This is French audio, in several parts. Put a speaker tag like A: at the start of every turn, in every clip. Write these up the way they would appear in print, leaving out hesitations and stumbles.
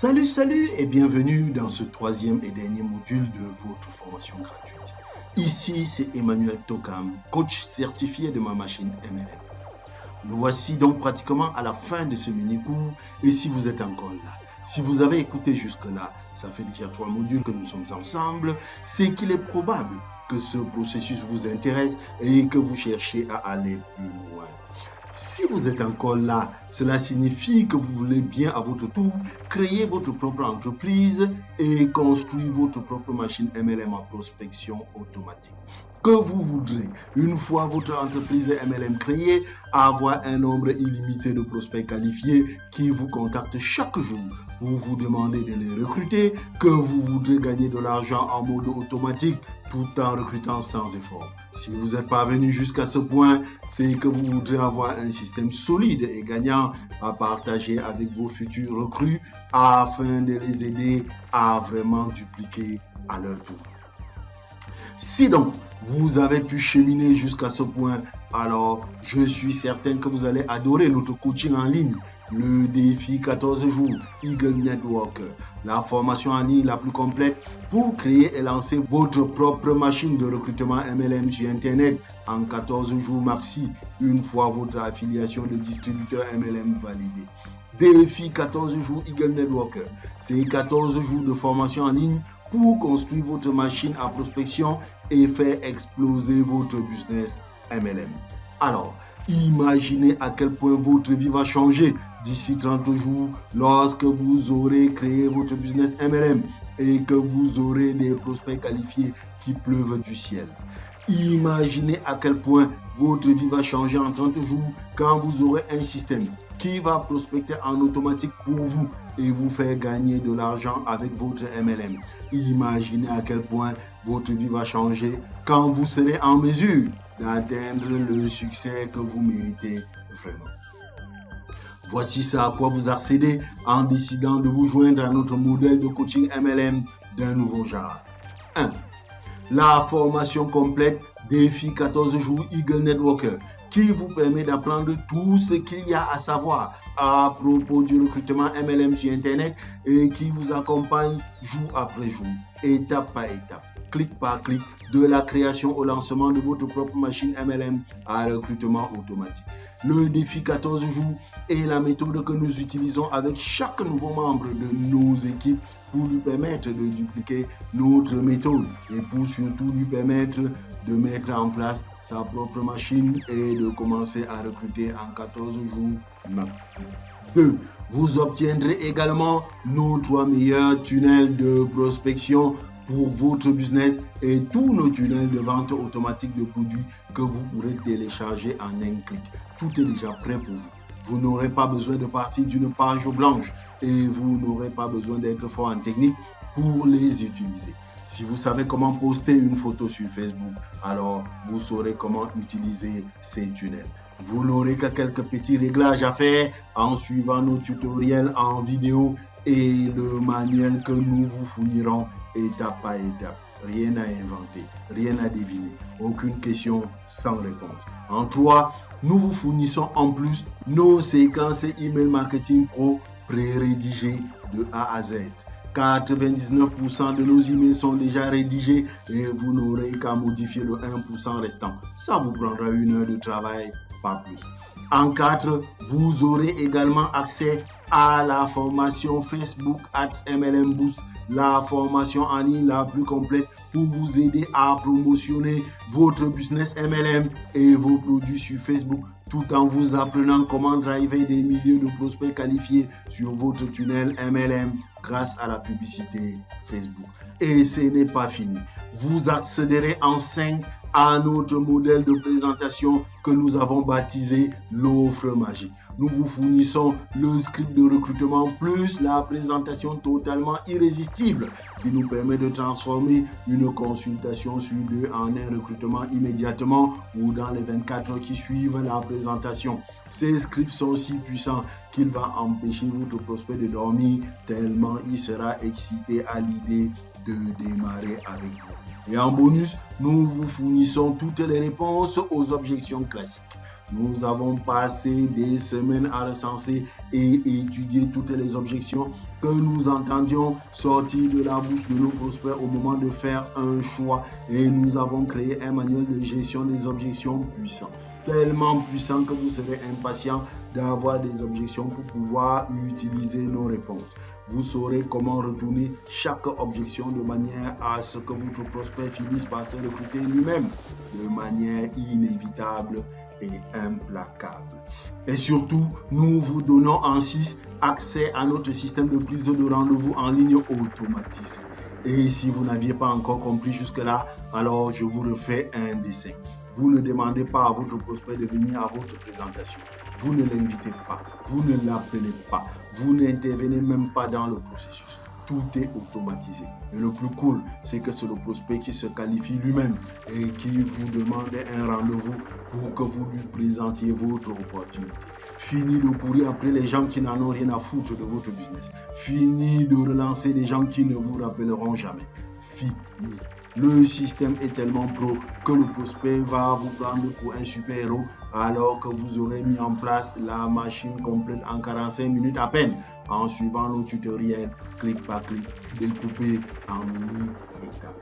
A: Salut et bienvenue dans ce troisième et dernier module de votre formation gratuite. Ici, c'est Emmanuel Tokam, coach certifié de ma machine MLM. Nous voici donc pratiquement à la fin de ce mini-cours et si vous êtes encore là, si vous avez écouté jusque-là, ça fait déjà 3 modules que nous sommes ensemble, c'est qu'il est probable que ce processus vous intéresse et que vous cherchez à aller plus loin. Si vous êtes encore là, cela signifie que vous voulez bien à votre tour créer votre propre entreprise et construire votre propre machine MLM en prospection automatique. Que vous voudrez, une fois votre entreprise MLM créée, avoir un nombre illimité de prospects qualifiés qui vous contactent chaque jour pour vous demander de les recruter, que vous voudrez gagner de l'argent en mode automatique tout en recrutant sans effort. Si vous êtes parvenu jusqu'à ce point, c'est que vous voudrez avoir un système solide et gagnant à partager avec vos futurs recrues afin de les aider à vraiment dupliquer à leur tour. Si donc vous avez pu cheminer jusqu'à ce point, alors je suis certain que vous allez adorer notre coaching en ligne, le défi 14 jours Eagle Networker, la formation en ligne la plus complète pour créer et lancer votre propre machine de recrutement MLM sur Internet en 14 jours maxi, une fois votre affiliation de distributeur MLM validée. Défi 14 jours Eagle Networker, c'est 14 jours de formation en ligne pour construire votre machine à prospection et faire exploser votre business MLM. Alors, imaginez à quel point votre vie va changer d'ici 30 jours lorsque vous aurez créé votre business MLM et que vous aurez des prospects qualifiés qui pleuvent du ciel. Imaginez à quel point votre vie va changer en 30 jours quand vous aurez un système qui va prospecter en automatique pour vous et vous faire gagner de l'argent avec votre MLM. Imaginez à quel point votre vie va changer quand vous serez en mesure d'atteindre le succès que vous méritez vraiment. Voici ça à quoi vous accédez en décidant de vous joindre à notre modèle de coaching MLM d'un nouveau genre. 1. La formation complète défi 14 jours Eagle Networker qui vous permet d'apprendre tout ce qu'il y a à savoir à propos du recrutement MLM sur Internet et qui vous accompagne jour après jour, étape par étape, clic par clic, de la création au lancement de votre propre machine MLM à recrutement automatique. Le défi 14 jours est la méthode que nous utilisons avec chaque nouveau membre de nos équipes pour lui permettre de dupliquer notre méthode et pour surtout lui permettre de mettre en place sa propre machine et de commencer à recruter en 14 jours max. 2. Vous obtiendrez également nos 3 meilleurs tunnels de prospection pour votre business et tous nos tunnels de vente automatique de produits que vous pourrez télécharger en un clic. Tout est déjà prêt pour vous. Vous n'aurez pas besoin de partir d'une page blanche et vous n'aurez pas besoin d'être fort en technique pour les utiliser. Si vous savez comment poster une photo sur Facebook, alors vous saurez comment utiliser ces tunnels. Vous n'aurez que quelques petits réglages à faire en suivant nos tutoriels en vidéo et le manuel que nous vous fournirons étape par étape. Rien à inventer, rien à deviner, aucune question sans réponse. En 3, nous vous fournissons en plus nos séquences email marketing pro pré-rédigées de A à Z. 99% de nos emails sont déjà rédigés et vous n'aurez qu'à modifier le 1% restant. Ça vous prendra 1 heure de travail, pas plus. En 4, vous aurez également accès à la formation Facebook Ads MLM Boost, la formation en ligne la plus complète pour vous aider à promotionner votre business MLM et vos produits sur Facebook tout en vous apprenant comment driver des milliers de prospects qualifiés sur votre tunnel MLM grâce à la publicité Facebook. Et ce n'est pas fini. Vous accéderez en 5 à notre modèle de présentation que nous avons baptisé l'offre magique. Nous vous fournissons le script de recrutement plus la présentation totalement irrésistible qui nous permet de transformer une consultation sur 2 en un recrutement immédiatement ou dans les 24 heures qui suivent la présentation. Ces scripts sont si puissants qu'il va empêcher votre prospect de dormir tellement il sera excité à l'idée de démarrer avec vous. Et en bonus, nous vous fournissons toutes les réponses aux objections classiques. Nous avons passé des semaines à recenser et étudier toutes les objections que nous entendions sortir de la bouche de nos prospects au moment de faire un choix. Et nous avons créé un manuel de gestion des objections puissant. Tellement puissant que vous serez impatient d'avoir des objections pour pouvoir utiliser nos réponses. Vous saurez comment retourner chaque objection de manière à ce que votre prospect finisse par se recruter lui-même de manière inévitable et implacable. Et surtout, nous vous donnons en 6 accès à notre système de prise de rendez-vous en ligne automatisé. Et si vous n'aviez pas encore compris jusque-là, alors je vous refais un dessin. Vous ne demandez pas à votre prospect de venir à votre présentation. Vous ne l'invitez pas. Vous ne l'appelez pas. Vous n'intervenez même pas dans le processus. Tout est automatisé. Et le plus cool, c'est que c'est le prospect qui se qualifie lui-même et qui vous demande un rendez-vous pour que vous lui présentiez votre opportunité. Fini de courir après les gens qui n'en ont rien à foutre de votre business. Fini de relancer les gens qui ne vous rappelleront jamais. Fini. Le système est tellement pro que le prospect va vous prendre pour un super-héros alors que vous aurez mis en place la machine complète en 45 minutes à peine en suivant nos tutoriels clic par clic découpés en mini-étapes.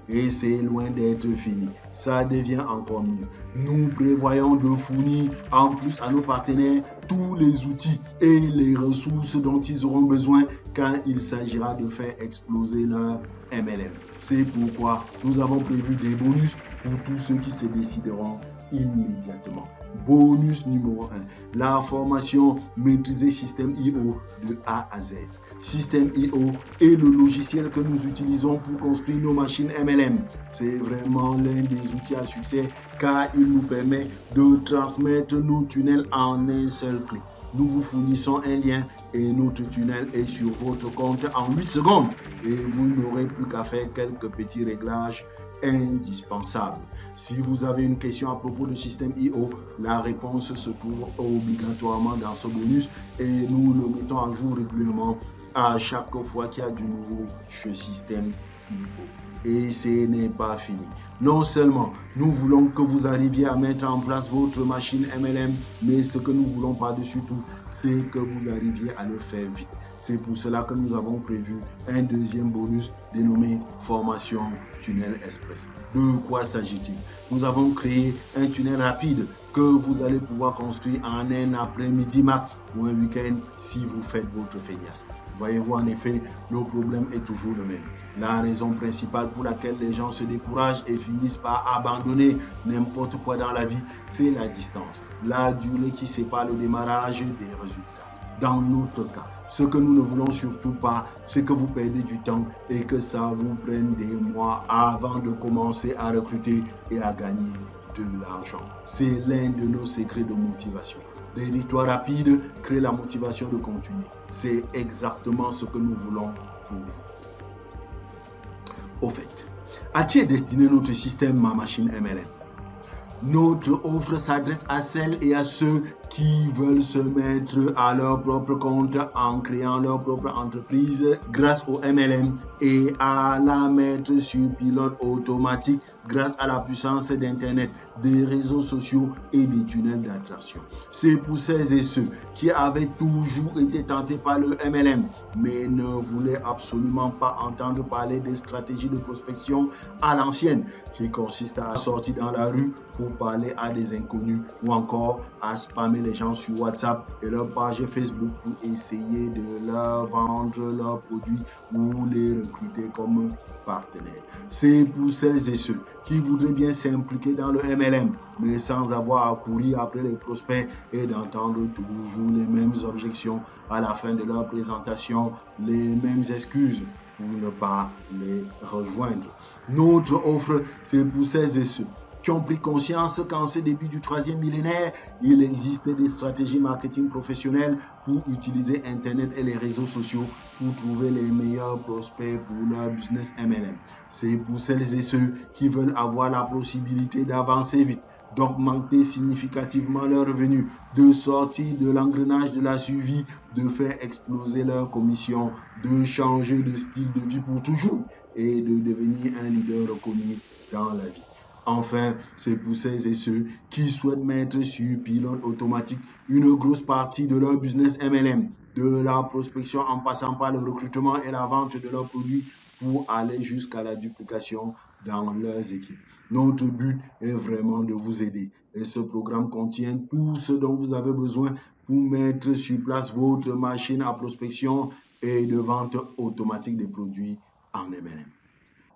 A: Et c'est loin d'être fini. Ça devient encore mieux. Nous prévoyons de fournir en plus à nos partenaires tous les outils et les ressources dont ils auront besoin quand il s'agira de faire exploser leur MLM. C'est pourquoi nous avons prévu des bonus pour tous ceux qui se décideront immédiatement. Bonus numéro 1, la formation Maîtriser Système IO de A à Z. Système IO est le logiciel que nous utilisons pour construire nos machines MLM. C'est vraiment l'un des outils à succès car il nous permet de transmettre nos tunnels en un seul clic. Nous vous fournissons un lien et notre tunnel est sur votre compte en 8 secondes et vous n'aurez plus qu'à faire quelques petits réglages indispensables. Si vous avez une question à propos du système IO, la réponse se trouve obligatoirement dans ce bonus et nous le mettons à jour régulièrement à chaque fois qu'il y a du nouveau système IO. Et ce n'est pas fini. Non seulement nous voulons que vous arriviez à mettre en place votre machine MLM, mais ce que nous voulons par-dessus tout, c'est que vous arriviez à le faire vite. C'est pour cela que nous avons prévu un deuxième bonus dénommé Formation Tunnel Express. De quoi s'agit-il? Nous avons créé un tunnel rapide que vous allez pouvoir construire en un après-midi max ou un week-end si vous faites votre feignasse. Voyez-vous, en effet, le problème est toujours le même. La raison principale pour laquelle les gens se découragent et finissent par abandonner n'importe quoi dans la vie, c'est la distance, la durée qui sépare le démarrage des résultats. Dans notre cas, ce que nous ne voulons surtout pas, c'est que vous perdez du temps et que ça vous prenne des mois avant de commencer à recruter et à gagner de l'argent. C'est l'un de nos secrets de motivation. Des victoires rapides créent la motivation de continuer. C'est exactement ce que nous voulons pour vous. Au fait, à qui est destiné notre système Ma Machine MLM? Notre offre s'adresse à celles et à ceux qui veulent se mettre à leur propre compte en créant leur propre entreprise grâce au MLM et à la mettre sur pilote automatique grâce à la puissance d'Internet, des réseaux sociaux et des tunnels d'attraction. C'est pour celles et ceux qui avaient toujours été tentés par le MLM mais ne voulaient absolument pas entendre parler des stratégies de prospection à l'ancienne qui consistent à sortir dans la rue pour parler à des inconnus ou encore à spammer les gens sur WhatsApp et leur page Facebook pour essayer de leur vendre leurs produits ou les recruter comme partenaires. C'est pour celles et ceux qui voudraient bien s'impliquer dans le MLM mais sans avoir à courir après les prospects et d'entendre toujours les mêmes objections à la fin de leur présentation, les mêmes excuses pour ne pas les rejoindre. Notre offre, c'est pour celles et ceux qui ont pris conscience qu'en ce début du 3e millénaire, il existe des stratégies marketing professionnelles pour utiliser Internet et les réseaux sociaux pour trouver les meilleurs prospects pour leur business MLM. C'est pour celles et ceux qui veulent avoir la possibilité d'avancer vite, d'augmenter significativement leurs revenus, de sortir de l'engrenage de la survie, de faire exploser leurs commissions, de changer de style de vie pour toujours et de devenir un leader reconnu dans la vie. Enfin, c'est pour celles et ceux qui souhaitent mettre sur pilote automatique une grosse partie de leur business MLM, de la prospection en passant par le recrutement et la vente de leurs produits pour aller jusqu'à la duplication dans leurs équipes. Notre but est vraiment de vous aider et ce programme contient tout ce dont vous avez besoin pour mettre sur place votre machine à prospection et de vente automatique des produits en MLM.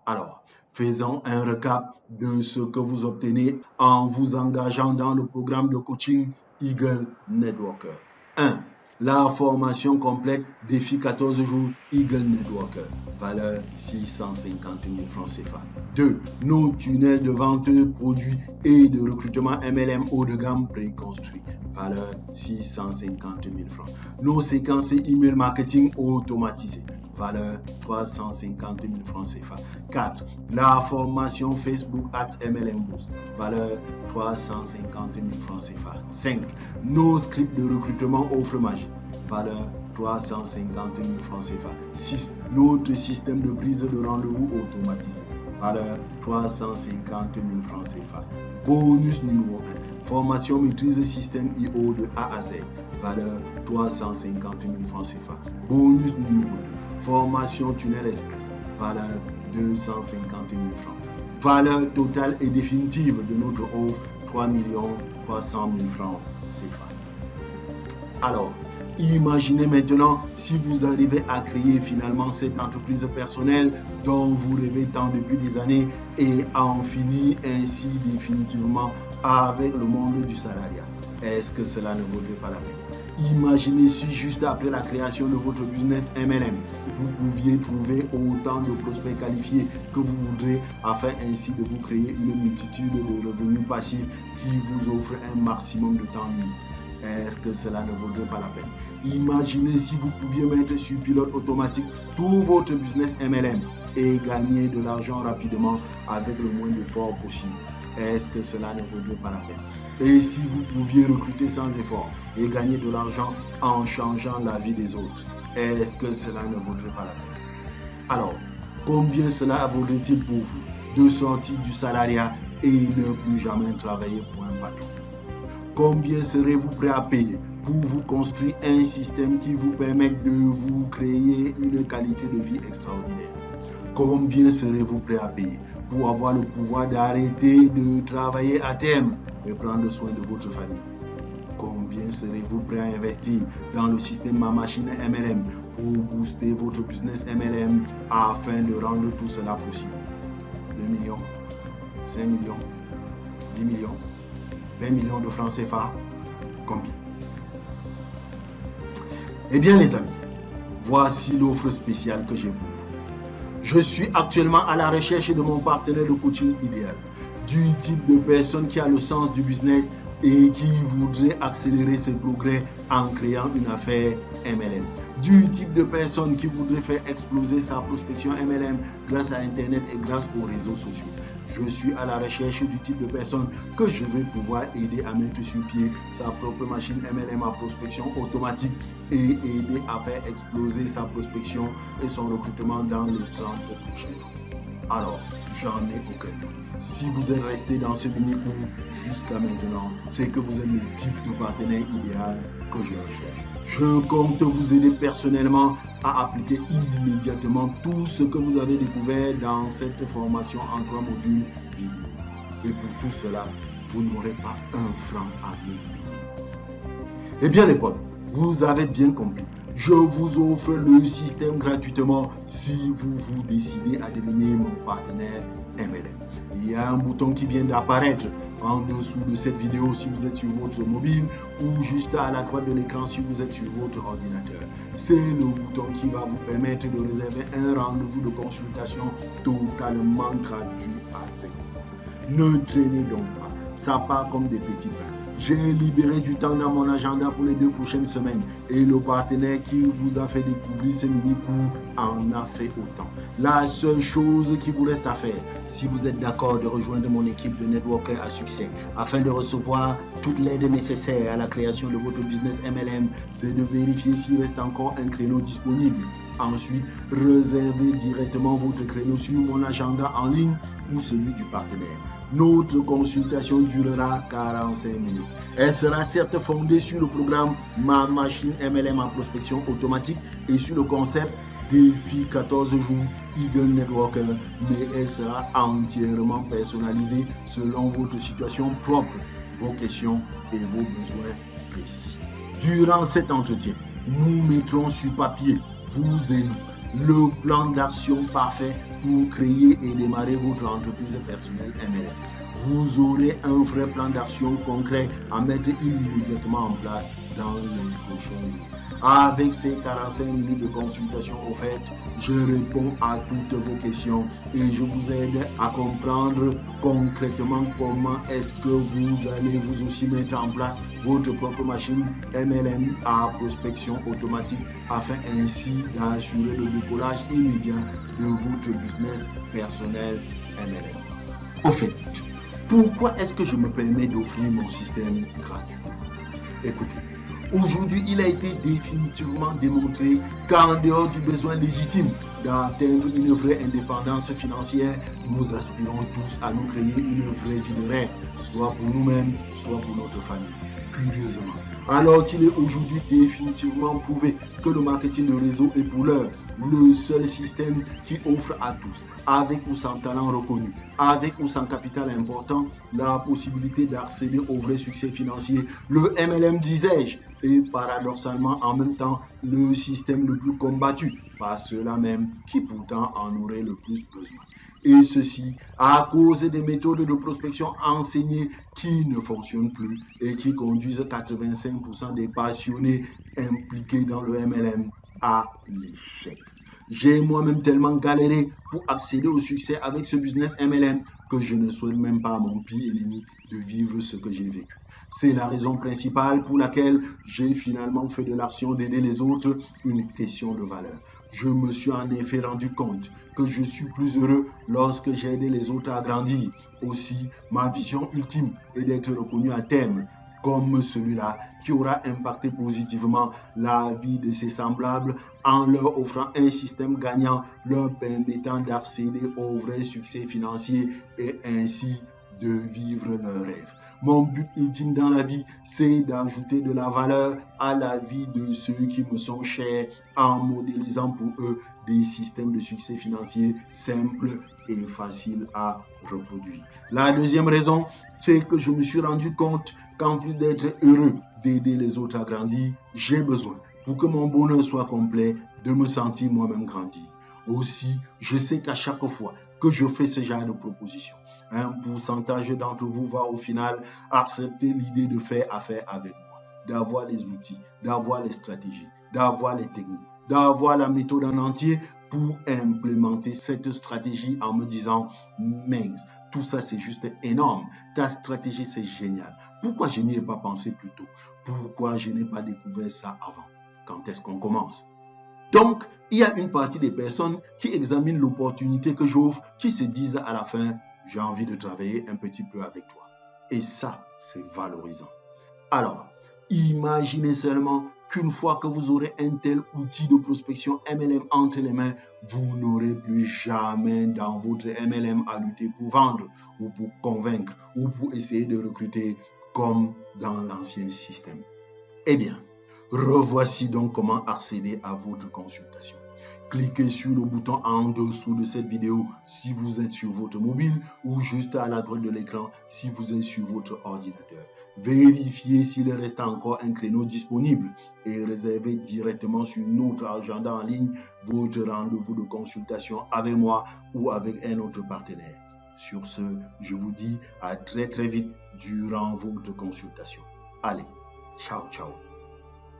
A: Alors, faisons un recap de ce que vous obtenez en vous engageant dans le programme de coaching Eagle Networker. 1. La formation complète défi 14 jours Eagle Networker, valeur 650 000 francs CFA. 2. Nos tunnels de vente produits et de recrutement MLM haut de gamme préconstruits, valeur 650 000 francs. Nos séquences email marketing automatisées, valeur 350 000 francs CFA. 4. La formation Facebook Ads MLM Boost, valeur 350 000 francs CFA. 5. Nos scripts de recrutement offre magique, valeur 350 000 francs CFA. 6. Notre système de prise de rendez-vous automatisé, valeur 350 000 francs CFA. Bonus numéro 1. Formation maîtrise système IO de A à Z, valeur 350 000 francs CFA. Bonus numéro 2. Formation Tunnel Express, valeur 250 000 francs. Valeur totale et définitive de notre offre, 3 300 000 francs CFA. Alors, imaginez maintenant si vous arrivez à créer finalement cette entreprise personnelle dont vous rêvez tant depuis des années et à en finir ainsi définitivement avec le monde du salariat. Est-ce que cela ne vaudrait pas la peine? Imaginez si juste après la création de votre business MLM, vous pouviez trouver autant de prospects qualifiés que vous voudrez afin ainsi de vous créer une multitude de revenus passifs qui vous offrent un maximum de temps libre. Est-ce que cela ne vaudrait pas la peine? Imaginez si vous pouviez mettre sur pilote automatique tout votre business MLM et gagner de l'argent rapidement avec le moins d'efforts possible. Est-ce que cela ne vaudrait pas la peine? Et si vous pouviez recruter sans effort et gagner de l'argent en changeant la vie des autres, est-ce que cela ne vaudrait pas la peine? Alors, combien cela vaudrait-il pour vous de sortir du salariat et ne plus jamais travailler pour un patron? Combien serez-vous prêt à payer pour vous construire un système qui vous permette de vous créer une qualité de vie extraordinaire? Combien serez-vous prêt à payer pour avoir le pouvoir d'arrêter de travailler à terme et prendre soin de votre famille? Combien serez-vous prêt à investir dans le système Ma Machine MLM pour booster votre business MLM afin de rendre tout cela possible? 2 millions, 5 millions, 10 millions, 20 millions de francs CFA, combien? Eh bien les amis, voici l'offre spéciale que j'ai pour vous. Je suis actuellement à la recherche de mon partenaire de coaching idéal, du type de personne qui a le sens du business et qui voudrait accélérer ses progrès en créant une affaire MLM. Du type de personne qui voudrait faire exploser sa prospection MLM grâce à Internet et grâce aux réseaux sociaux. Je suis à la recherche du type de personne que je vais pouvoir aider à mettre sur pied sa propre machine MLM à prospection automatique et aider à faire exploser sa prospection et son recrutement dans les 30 prochains jours. Alors, j'en ai aucun doute. Si vous êtes resté dans ce mini-cours jusqu'à maintenant, c'est que vous êtes le type de partenaire idéal que je recherche. Je compte vous aider personnellement à appliquer immédiatement tout ce que vous avez découvert dans cette formation en 3 modules vidéo. Et pour tout cela, vous n'aurez pas un franc à me payer. Eh bien les potes, vous avez bien compris. Je vous offre le système gratuitement si vous décidez à devenir mon partenaire MLM. Il y a un bouton qui vient d'apparaître en dessous de cette vidéo si vous êtes sur votre mobile ou juste à la droite de l'écran si vous êtes sur votre ordinateur. C'est le bouton qui va vous permettre de réserver un rendez-vous de consultation totalement gratuit avec vous. Ne traînez donc pas, ça part comme des petits pains. J'ai libéré du temps dans mon agenda pour les 2 prochaines semaines et le partenaire qui vous a fait découvrir ce mini-cours en a fait autant. La seule chose qui vous reste à faire, si vous êtes d'accord de rejoindre mon équipe de networkers à succès afin de recevoir toute l'aide nécessaire à la création de votre business MLM, c'est de vérifier s'il reste encore un créneau disponible. Ensuite, réservez directement votre créneau sur mon agenda en ligne ou celui du partenaire. Notre consultation durera 45 minutes. Elle sera certes fondée sur le programme Ma Machine MLM en prospection automatique et sur le concept Défi 14 jours Eagle Networker, mais elle sera entièrement personnalisée selon votre situation propre, vos questions et vos besoins précis. Durant cet entretien, nous mettrons sur papier, vous et nous, le plan d'action parfait pour créer et démarrer votre entreprise personnelle MLM. Vous aurez un vrai plan d'action concret à mettre immédiatement en place dans les prochains jours. Avec ces 45 minutes de consultation offertes, je réponds à toutes vos questions et je vous aide à comprendre concrètement comment est-ce que vous allez vous aussi mettre en place votre propre machine MLM à prospection automatique afin ainsi d'assurer le décollage immédiat de votre business personnel MLM. Au fait, pourquoi est-ce que je me permets d'offrir mon système gratuit? Écoutez, aujourd'hui, il a été définitivement démontré qu'en dehors du besoin légitime d'atteindre une vraie indépendance financière, nous aspirons tous à nous créer une vraie vie de rêve, soit pour nous-mêmes, soit pour notre famille. Curieusement, alors qu'il est aujourd'hui définitivement prouvé que le marketing de réseau est pour l'heure le seul système qui offre à tous, avec ou sans talent reconnu, avec ou sans capital important, la possibilité d'accéder au vrai succès financier. Le MLM, disais-je, est paradoxalement en même temps le système le plus combattu par ceux-là même qui pourtant en auraient le plus besoin. Et ceci à cause des méthodes de prospection enseignées qui ne fonctionnent plus et qui conduisent 85% des passionnés impliqués dans le MLM à l'échec. J'ai moi-même tellement galéré pour accéder au succès avec ce business MLM que je ne souhaite même pas à mon pire ennemi de vivre ce que j'ai vécu. C'est la raison principale pour laquelle j'ai finalement fait de l'action d'aider les autres une question de valeur. Je me suis en effet rendu compte que je suis plus heureux lorsque j'ai aidé les autres à grandir. Aussi, ma vision ultime est d'être reconnu à terme comme celui-là qui aura impacté positivement la vie de ses semblables en leur offrant un système gagnant leur permettant d'accéder au vrai succès financier et ainsi de vivre leurs rêves. Mon but ultime dans la vie, c'est d'ajouter de la valeur à la vie de ceux qui me sont chers en modélisant pour eux des systèmes de succès financier simples et faciles à reproduire. La deuxième raison, c'est que je me suis rendu compte qu'en plus d'être heureux d'aider les autres à grandir, j'ai besoin, pour que mon bonheur soit complet, de me sentir moi-même grandir. Aussi, je sais qu'à chaque fois que je fais ce genre de proposition, un pourcentage d'entre vous va au final accepter l'idée de faire affaire avec moi, d'avoir les outils, d'avoir les stratégies, d'avoir les techniques, d'avoir la méthode en entier pour implémenter cette stratégie en me disant « Mince, tout ça c'est juste énorme, ta stratégie c'est génial. Pourquoi je n'y ai pas pensé plus tôt? Pourquoi je n'ai pas découvert ça avant? Quand est-ce qu'on commence ?» Donc, il y a une partie des personnes qui examinent l'opportunité que j'offre, qui se disent à la fin « J'ai envie de travailler un petit peu avec toi. » Et ça, c'est valorisant. Alors, imaginez seulement qu'une fois que vous aurez un tel outil de prospection MLM entre les mains, vous n'aurez plus jamais dans votre MLM à lutter pour vendre ou pour convaincre ou pour essayer de recruter comme dans l'ancien système. Eh bien, revoici donc comment accéder à votre consultation. Cliquez sur le bouton en dessous de cette vidéo si vous êtes sur votre mobile ou juste à la droite de l'écran si vous êtes sur votre ordinateur. Vérifiez s'il reste encore un créneau disponible et réservez directement sur notre agenda en ligne votre rendez-vous de consultation avec moi ou avec un autre partenaire. Sur ce, je vous dis à très vite durant votre consultation. Allez, ciao, ciao.